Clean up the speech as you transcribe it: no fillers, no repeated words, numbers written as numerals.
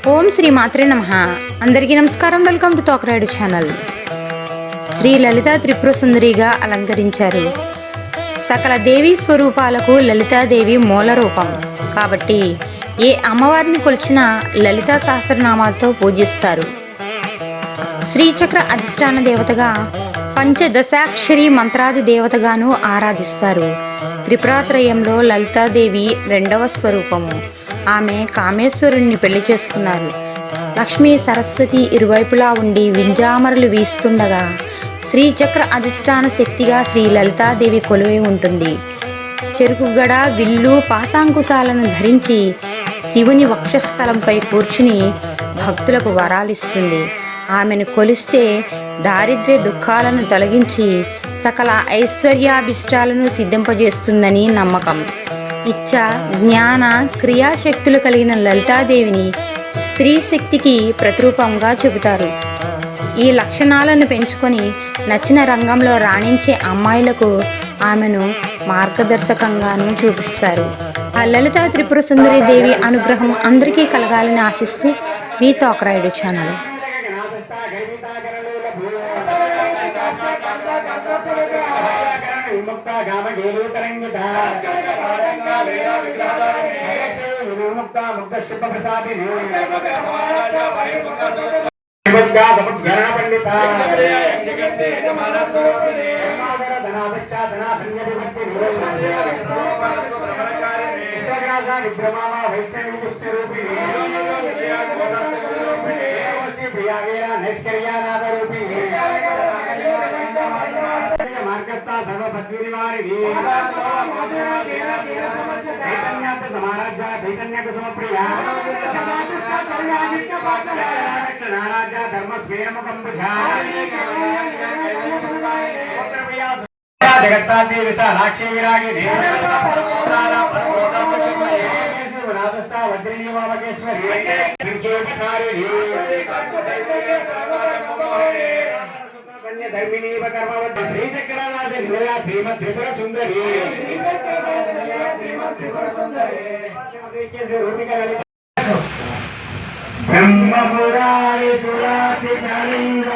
ఓం శ్రీ మాత్రే నమః. అందరికీ నమస్కారం. Welcome to Tokarayudu channel. Sri Lalitha Tripura సుందరిగా అలంకరించారు. సకల దేవీ స్వరూపాలకు లలితాదేవి మూల రూపం కాబట్టి ఏ అమ్మవారిని కొలిచినా లలితా సహస్రనామాలతో పూజిస్తారు. శ్రీచక్ర అధిష్టాన దేవతగా, పంచదశాక్షరి మంత్రాది దేవతగాను ఆరాధిస్తారు. త్రిపురాత్రయంలో లలితాదేవి రెండవ స్వరూపము. ఆమె కామేశ్వరుణ్ణి పెళ్లి చేసుకున్నారు. లక్ష్మీ సరస్వతి ఇరువైపులా ఉండి వింజామరలు వీస్తుండగా శ్రీచక్ర అధిష్టాన శక్తిగా శ్రీ లలితాదేవి కొలువై ఉంటుంది. చెరుకుగడ, విల్లు, పాశాంకుశాలను ధరించి శివుని వక్షస్థలంపై కూర్చుని భక్తులకు వరాలిస్తుంది. ఆమెను కొలిస్తే దారిద్ర్య దుఃఖాలను తొలగించి సకల ఐశ్వర్యాభిష్టాలను సిద్ధింపజేస్తుందని నమ్మకం. ఇచ్చ, జ్ఞాన, క్రియాశక్తులు కలిగిన లలితాదేవిని స్త్రీ శక్తికి ప్రతిరూపంగా చెబుతారు. ఈ లక్షణాలను పెంచుకొని నచ్చిన రంగంలో రాణించే అమ్మాయిలకు ఆమెను మార్గదర్శకంగాను చూపిస్తారు. ఆ లలితా త్రిపుర సుందరి దేవి అనుగ్రహం అందరికీ కలగాలని ఆశిస్తూ మీ తోకరాయుడు ఛానల్. జగత్తాది విశాలాక్షి విరాగిని వజ్రిని వామకేశ్వరి ధర్మిణీవ కర్మవతి శ్రీచక్రనాథ శ్రీమద్ త్రిపుర సుందరి బ్రహ్మపురారి సురాతి కళింగ